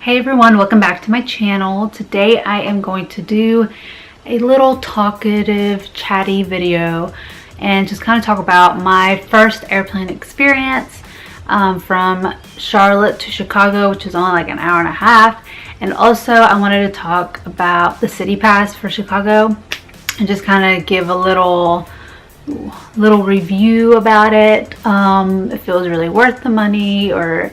Hey everyone, welcome back to my channel. Today I am going to do a little talkative, chatty video and just kind of talk about my first airplane experience from Charlotte to Chicago, which is only like an hour and a half. And also I wanted to talk about the CityPASS for Chicago and just kind of give a little review about it, if it was really worth the money or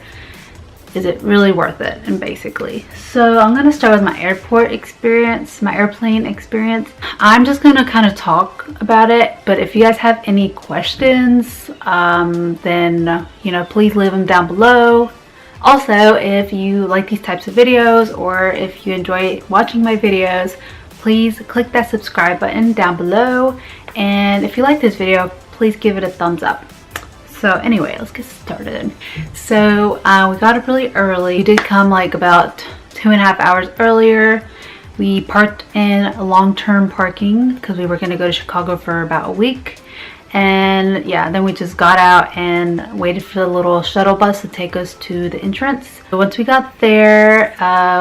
is it really worth it, and basically. So I'm going to start with my airport experience, my airplane experience. I'm just going to kind of talk about it, but if you guys have any questions, then please leave them down below. Also, if you like these types of videos or if you enjoy watching my videos, please click that subscribe button down below, and if you like this video, please give it a thumbs up. So anyway, let's get started. So we got up really early. We did come like about 2.5 hours earlier. We parked in long-term parking because we were going to go to Chicago for about a week. And yeah, then we just got out and waited for the little shuttle bus to take us to the entrance. So once we got there,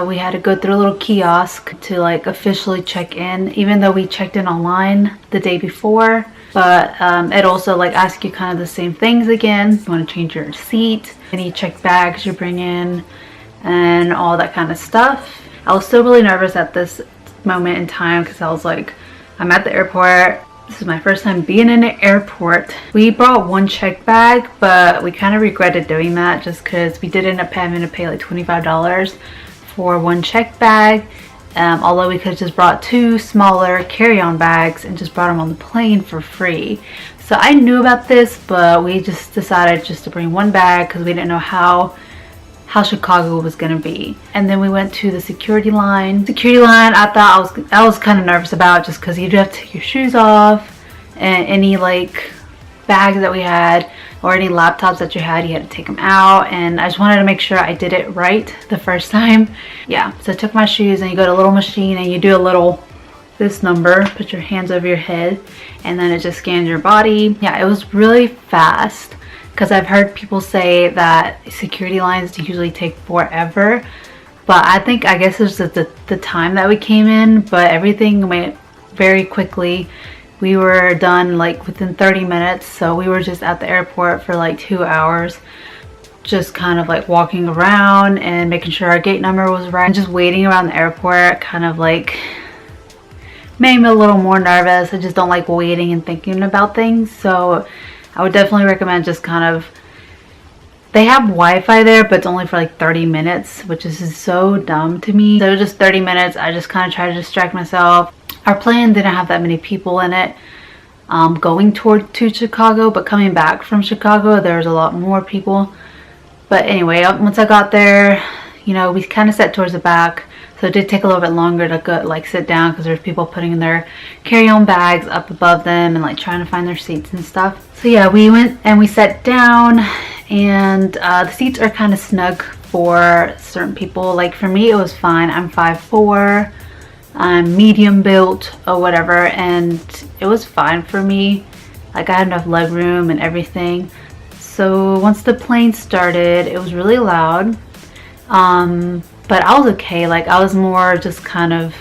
we had to go through a little kiosk to like officially check in, even though we checked in online the day before. But it also like asks you kind of the same things again. You want to change your seat, any checked bags you bring in, and all that kind of stuff. I was still really nervous at this moment in time because I was like, I'm at the airport. This is my first time being in an airport. We brought one checked bag, but we kind of regretted doing that just because we did end up having to pay like $25 for one checked bag. Although we could have just brought 2 smaller carry-on bags and just brought them on the plane for free. So I knew about this, but we just decided just to bring one bag because we didn't know how Chicago was going to be. And then we went to the security line. Security line, I was kind of nervous about just because you do have to take your shoes off, and any like bags that we had or any laptops that you had to take them out, and I just wanted to make sure I did it right the first time. Yeah, so I took my shoes and you go to a little machine and you do this number, put your hands over your head, and then it just scans your body. Yeah, it was really fast because I've heard people say that security lines usually take forever, but I guess it's just the time that we came in, but everything went very quickly. We were done like within 30 minutes, so we were just at the airport for like 2 hours, just kind of like walking around and making sure our gate number was right. And just waiting around the airport kind of like made me a little more nervous. I just don't like waiting and thinking about things, so I would definitely recommend just kind of, they have Wi-Fi there, but it's only for like 30 minutes, which is so dumb to me. So just 30 minutes, I just kind of tried to distract myself. Our plane didn't have that many people in it going to Chicago, but coming back from Chicago, there was a lot more people. But anyway, once I got there, we kind of sat towards the back, so it did take a little bit longer to go like sit down because there's people putting their carry-on bags up above them and like trying to find their seats and stuff. So yeah, we went and we sat down, and the seats are kind of snug for certain people. Like for me, it was fine. I'm 5'4". I'm medium built or whatever, and it was fine for me. Like I had enough leg room and everything. So once the plane started, it was really loud, but I was okay. Like I was more just kind of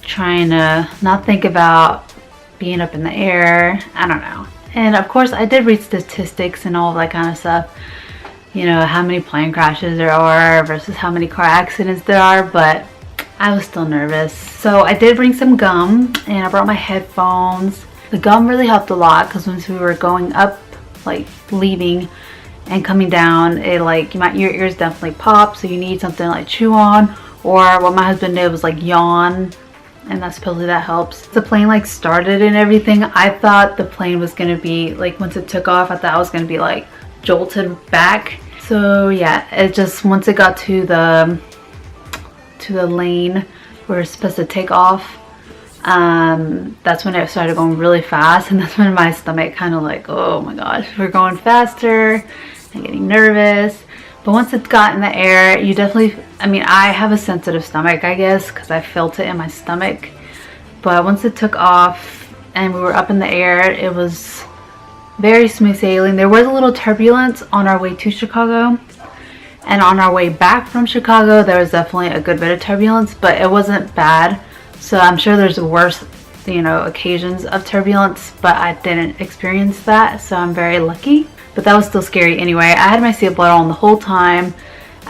trying to not think about being up in the air. I don't know. And of course I did read statistics and all that kind of stuff, how many plane crashes there are versus how many car accidents there are, but I was still nervous. So I did bring some gum, and I brought my headphones. The gum really helped a lot because once we were going up, like leaving and coming down, it like your ears definitely pop, so you need something to like chew on, or what my husband did was like yawn, and that supposedly that helps. The plane like started and everything. I thought the plane was gonna be like, once it took off, I thought I was gonna be like jolted back. So yeah, it just, once it got to the lane we're supposed to take off, that's when it started going really fast, and that's when my stomach kind of like, oh my gosh, we're going faster and getting nervous. But once it got in the air, you definitely, I have a sensitive stomach, I guess, because I felt it in my stomach. But once it took off and we were up in the air, it was very smooth sailing. There was a little turbulence on our way to Chicago, And on our way back from Chicago, there was definitely a good bit of turbulence, but it wasn't bad. So I'm sure there's worse, you know, occasions of turbulence, but I didn't experience that, so I'm very lucky. But that was still scary anyway. I had my seatbelt on the whole time.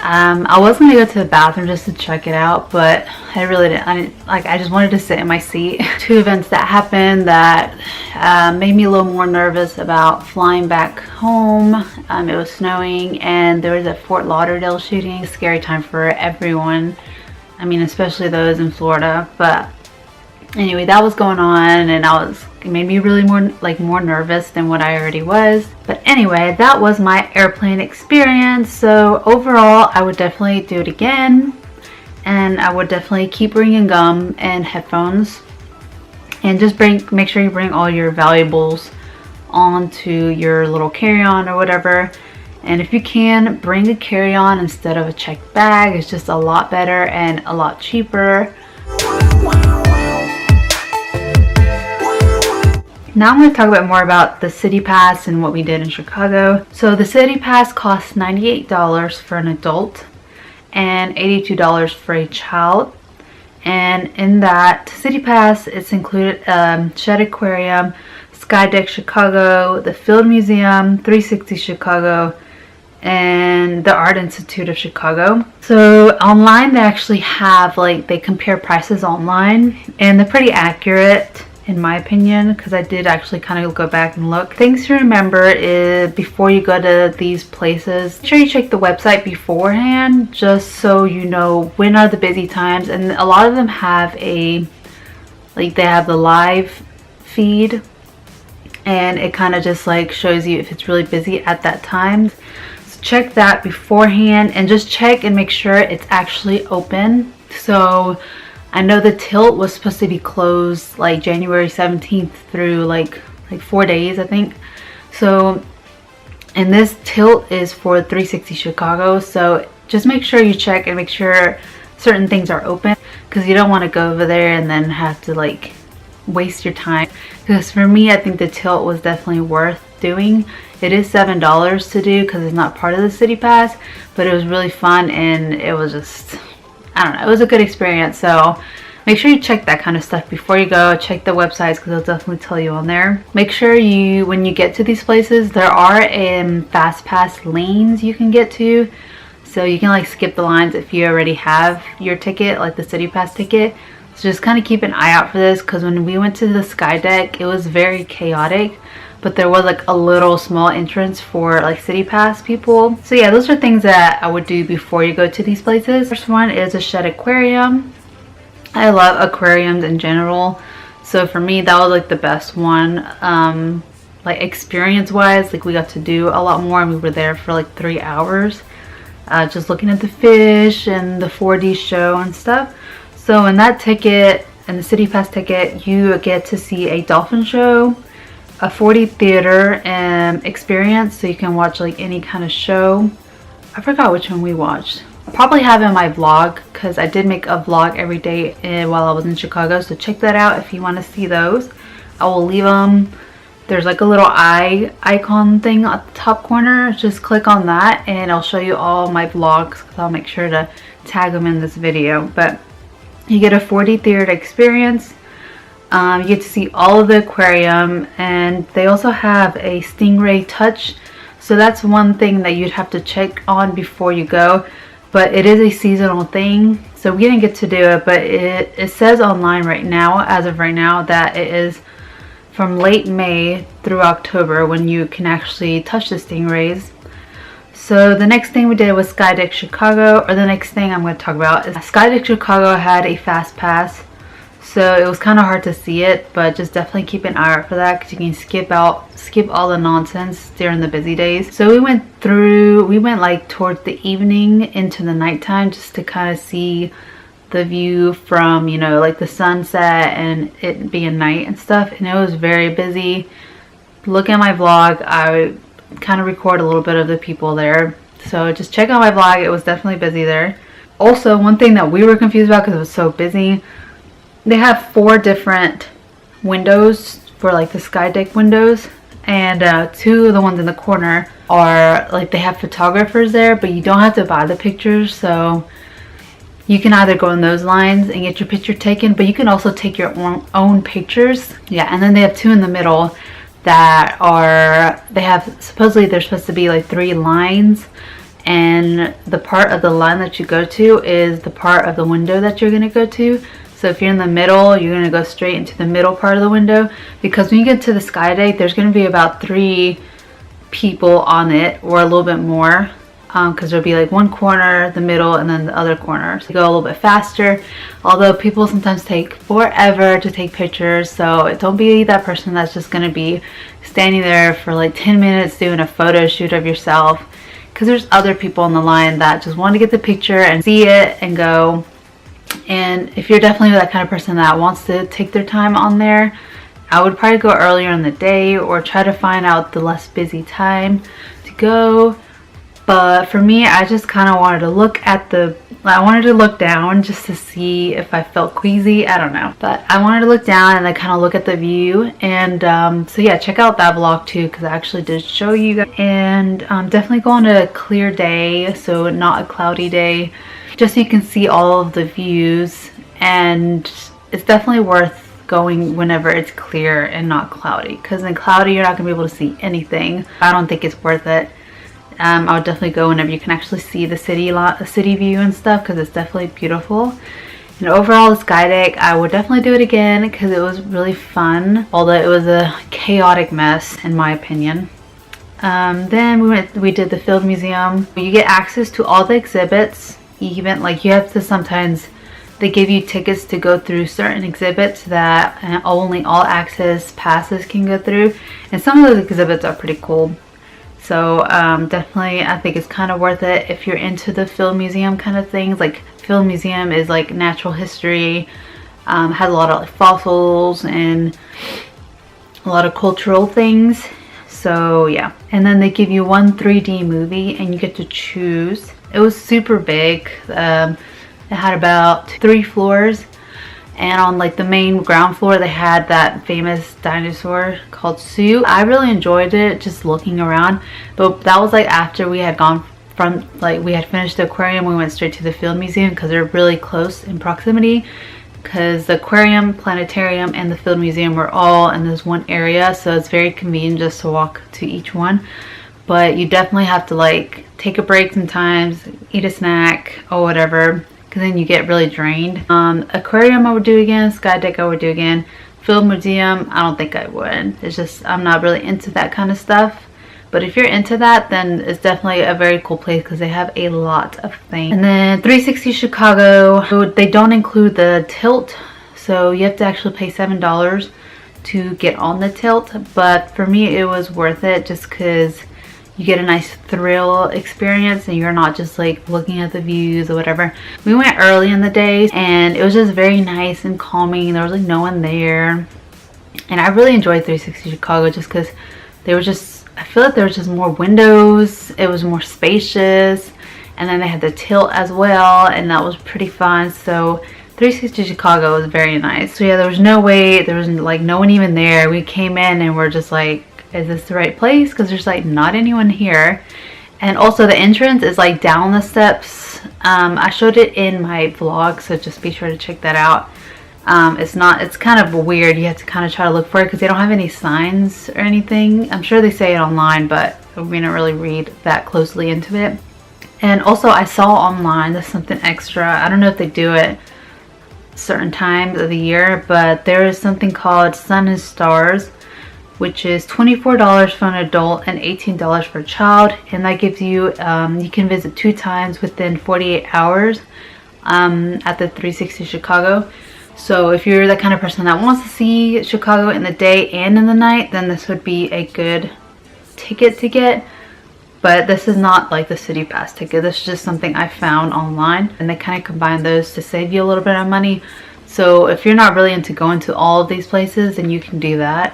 I was gonna go to the bathroom just to check it out, but I really didn't. I just wanted to sit in my seat. Two events that happened that made me a little more nervous about flying back home. It was snowing, and there was a Fort Lauderdale shooting. Scary time for everyone. I mean, especially those in Florida. But anyway, that was going on, and it made me really more nervous than what I already was. But anyway, that was my airplane experience. So overall, I would definitely do it again, and I would definitely keep bringing gum and headphones, and just make sure you bring all your valuables onto your little carry-on or whatever. And if you can, bring a carry-on instead of a checked bag. It's just a lot better and a lot cheaper. Now I'm going to talk a bit more about the CityPASS and what we did in Chicago. So the CityPASS costs $98 for an adult and $82 for a child. And in that CityPASS, it's included Shed Aquarium, Skydeck Chicago, the Field Museum, 360 Chicago, and the Art Institute of Chicago. So online they actually have, they compare prices online, and they're pretty accurate in my opinion, because I did actually kind of go back and look. Things to remember is before you go to these places, make sure you check the website beforehand, just so you know when are the busy times. And a lot of them have they have the live feed, and it kind of just shows you if it's really busy at that time. So check that beforehand, and just check and make sure it's actually open. So I know the tilt was supposed to be closed January 17th through 4 days, I think. So, and this tilt is for 360 Chicago. So just make sure you check and make sure certain things are open, because you don't want to go over there and then have to waste your time. Because for me, I think the tilt was definitely worth doing. It is $7 to do because it's not part of the CityPASS, but it was really fun, and it was just, I don't know, it was a good experience. So make sure you check that kind of stuff before you go. Check the websites, because they'll definitely tell you on there. Make sure when you get to these places, there are fast pass lanes you can get to. So you can skip the lines if you already have your ticket, the CityPASS ticket. So just kind of keep an eye out for this, because when we went to the Skydeck, it was very chaotic. But there was a little small entrance for CityPASS people. So yeah, those are things that I would do before you go to these places. First one is a Shed Aquarium. I love aquariums in general. So for me, that was the best one. Experience wise, we got to do a lot more, and we were there for 3 hours. Just looking at the fish and the 4D show and stuff. So in that ticket, in the CityPASS ticket, you get to see a dolphin show, a 4D theater experience, so you can watch any kind of show. I forgot which one we watched. I'll probably have it in my vlog, because I did make a vlog every day while I was in Chicago, so check that out if you want to see those. I will leave them. There's a little eye icon thing at the top corner. Just click on that and I'll show you all my vlogs, because I'll make sure to tag them in this video. But you get a 4D theater experience. You get to see all of the aquarium, and they also have a stingray touch. So that's one thing that you'd have to check on before you go. But it is a seasonal thing, so we didn't get to do it. But it says online right now, as of right now, that it is from late May through October when you can actually touch the stingrays. So the next thing we did was Skydeck Chicago, or the next thing I'm going to talk about is Skydeck Chicago had a fast pass. So it was kind of hard to see it, but just definitely keep an eye out for that, because you can skip all the nonsense during the busy days. So we went towards the evening into the nighttime, just to kind of see the view from, the sunset and it being night and stuff. And it was very busy. Look at my vlog. I kind of record a little bit of the people there. So just check out my vlog. It was definitely busy there. Also, one thing that we were confused about, because it was so busy, they have 4 different windows for the Skydeck windows. and two of the ones in the corner are like, they have photographers there, but you don't have to buy the pictures, so you can either go in those lines and get your picture taken, but you can also take your own pictures. Yeah, and then they have two in the middle that are, they have, supposedly they're supposed to be like 3 lines, and the part of the line that you go to is the part of the window that you're going to go to. So if you're in the middle, you're going to go straight into the middle part of the window, because when you get to the Skydeck, there's going to be about 3 people on it, or a little bit more, because there'll be like one corner, the middle, and then the other corner. So you go a little bit faster, although people sometimes take forever to take pictures, so don't be that person that's just going to be standing there for like 10 minutes doing a photo shoot of yourself, because there's other people in the line that just want to get the picture and see it and go. And if you're definitely that kind of person that wants to take their time on there, I would probably go earlier in the day, or try to find out the less busy time to go. But for me, I just kind of wanted to look at I wanted to look down just to see if I felt queasy. I don't know, but I wanted to look down and then kind of look at the view. And so yeah, check out that vlog too, because I actually did show you guys. And definitely go on a clear day, so not a cloudy day, just so you can see all of the views. And it's definitely worth going whenever it's clear and not cloudy, because in cloudy you're not gonna be able to see anything. I don't think it's worth it. I would definitely go whenever you can actually see the city view and stuff, because it's definitely beautiful. And overall, the Skydeck, I would definitely do it again, because it was really fun, although it was a chaotic mess in my opinion. Then we did the Field Museum. You get access to all the exhibits. Even like, you have to sometimes, they give you tickets to go through certain exhibits that only all access passes can go through, and some of those exhibits are pretty cool. So definitely, I think it's kind of worth it if you're into the Field Museum kind of things. Like, Field Museum is like natural history, has a lot of like fossils and a lot of cultural things. So yeah, and then they give you one 3D movie and you get to choose. It was super big. It had about 3 floors, and on like the main ground floor they had that famous dinosaur called Sue. I really enjoyed it just looking around, but that was like after we had gone from, like, we had finished the aquarium, we went straight to the Field Museum, because they're really close in proximity, because the aquarium, planetarium, and the Field Museum were all in this one area, so it's very convenient just to walk to each one. But you definitely have to like take a break sometimes, eat a snack or whatever, because then you get really drained. Aquarium I would do again, Skydeck I would do again. Field Museum, I don't think I would. It's just, I'm not really into that kind of stuff. But if you're into that, then it's definitely a very cool place, because they have a lot of things. And then 360 Chicago, they don't include the tilt, so you have to actually pay $7 to get on the tilt. But for me, it was worth it, just because you get a nice thrill experience and you're not just like looking at the views or whatever. We went early in the day and it was just very nice and calming. There was like no one there, and I really enjoyed 360 Chicago just because they were just, I feel like there was just more windows, it was more spacious, and then they had the tilt as well, and that was pretty fun. So 360 Chicago was very nice. So yeah, there was no wait, there was like no one even there. We came in and we're just like, is this the right place? Because there's like not anyone here. And also the entrance is like down the steps. I showed it in my vlog, so just be sure to check that out. It's kind of weird. You have to kind of try to look for it because they don't have any signs or anything. I'm sure they say it online, but we didn't really read that closely into it. And also I saw online, there's something extra. I don't know if they do it certain times of the year, but there is something called Sun and Stars, which is $24 for an adult and $18 for a child, and that gives you, you can visit 2 times within 48 hours at the 360 Chicago. So if you're the kind of person that wants to see Chicago in the day and in the night, then this would be a good ticket to get. But this is not like the CityPASS ticket. This is just something I found online, and they kind of combine those to save you a little bit of money. So if you're not really into going to all of these places, then you can do that.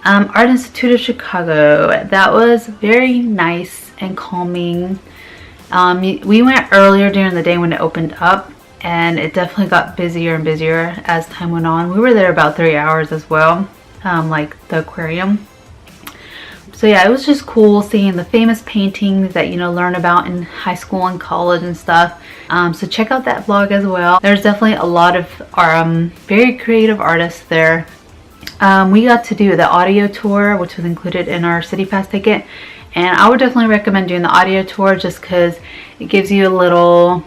Art Institute of Chicago, that was very nice and calming. We went earlier during the day when it opened up, and it definitely got busier and busier as time went on. We were there about 3 hours as well, like the aquarium. So yeah, it was just cool seeing the famous paintings that, you know, learn about in high school and college and stuff. So check out that vlog as well. There's definitely a lot of very creative artists there. We got to do the audio tour, which was included in our CityPASS ticket, and I would definitely recommend doing the audio tour just because it gives you a little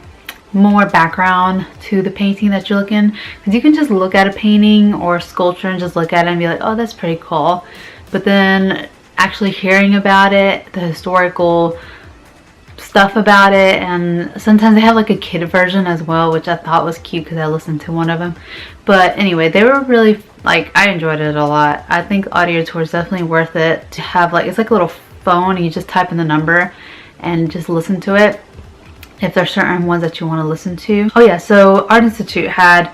more background to the painting that you're looking, because you can just look at a painting or a sculpture and just look at it and be like, oh, that's pretty cool, but then actually hearing about it, the historical stuff about it, and sometimes they have like a kid version as well, which I thought was cute because I listened to one of them. But anyway, they were really, like, I enjoyed it a lot. I think audio tour is definitely worth it to have. Like, it's like a little phone and you just type in the number and just listen to it if there's certain ones that you want to listen to. Oh yeah, so Art Institute had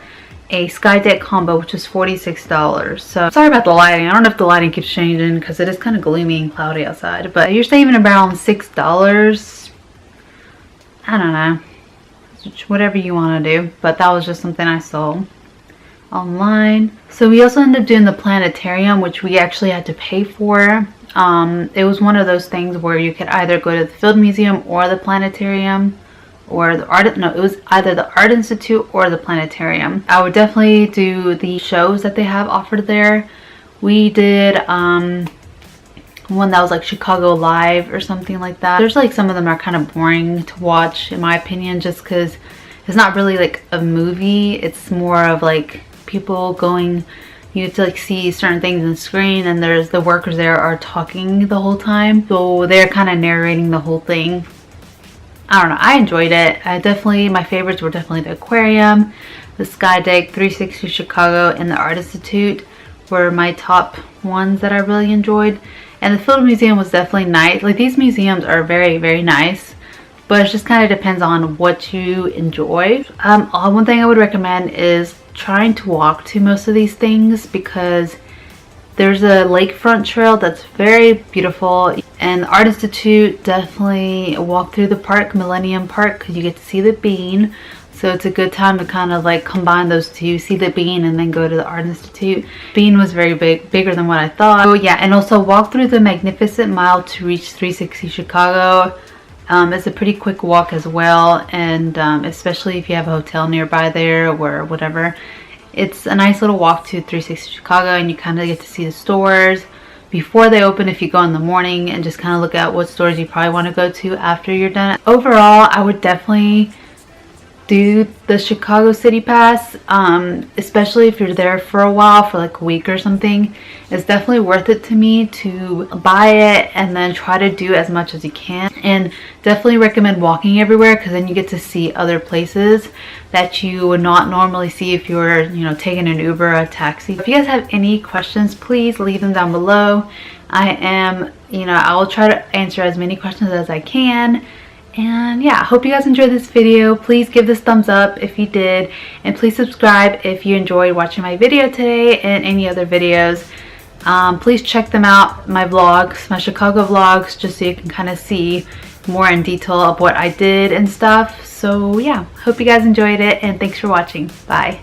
a Skydeck combo, which was $46. So sorry about the lighting. I don't know if the lighting keeps changing because it is kind of gloomy and cloudy outside, but you're saving around $6. I don't know, whatever you want to do, but that was just something I saw online. So we also ended up doing the Planetarium, which we actually had to pay for. It was one of those things where you could either go to the Field Museum or the Planetarium, or the art, no, it was either the Art Institute or the Planetarium. I would definitely do the shows that they have offered there. We did one that was like Chicago Live or something like that. There's like some of them are kind of boring to watch in my opinion, just because it's not really like a movie. It's more of like people going, you have to like see certain things on the screen, and there's the workers there are talking the whole time, so they're kind of narrating the whole thing. I don't know, I enjoyed it. My favorites were definitely the Aquarium, the Skydeck 360 Chicago, and the Art Institute were my top ones that I really enjoyed. And the Field Museum was definitely nice. Like, these museums are very, very nice, but it just kind of depends on what you enjoy. One thing I would recommend is trying to walk to most of these things, because there's a lakefront trail that's very beautiful, and the Art Institute, definitely walk through the park, Millennium Park, because you get to see the bean. So it's a good time to kind of like combine those two, see the bean and then go to the Art Institute. Bean was very bigger than what I thought. So yeah, and also walk through the Magnificent Mile to reach 360 Chicago. It's a pretty quick walk as well, and especially if you have a hotel nearby there or whatever. It's a nice little walk to 360 Chicago, and you kind of get to see the stores before they open if you go in the morning, and just kind of look at what stores you probably want to go to after you're done. Overall, I would definitely do the Chicago CityPASS, especially if you're there for a while, for like a week or something. It's definitely worth it to me to buy it and then try to do as much as you can, and definitely recommend walking everywhere, because then you get to see other places that you would not normally see if you were, you know, taking an Uber or a taxi. If you guys have any questions, please leave them down below. I will try to answer as many questions as I can. And yeah, I hope you guys enjoyed this video. Please give this thumbs up if you did, and please subscribe if you enjoyed watching my video today and any other videos. Please check them out, my vlogs, my Chicago vlogs, just so you can kind of see more in detail of what I did and stuff. So yeah, hope you guys enjoyed it, and thanks for watching. Bye.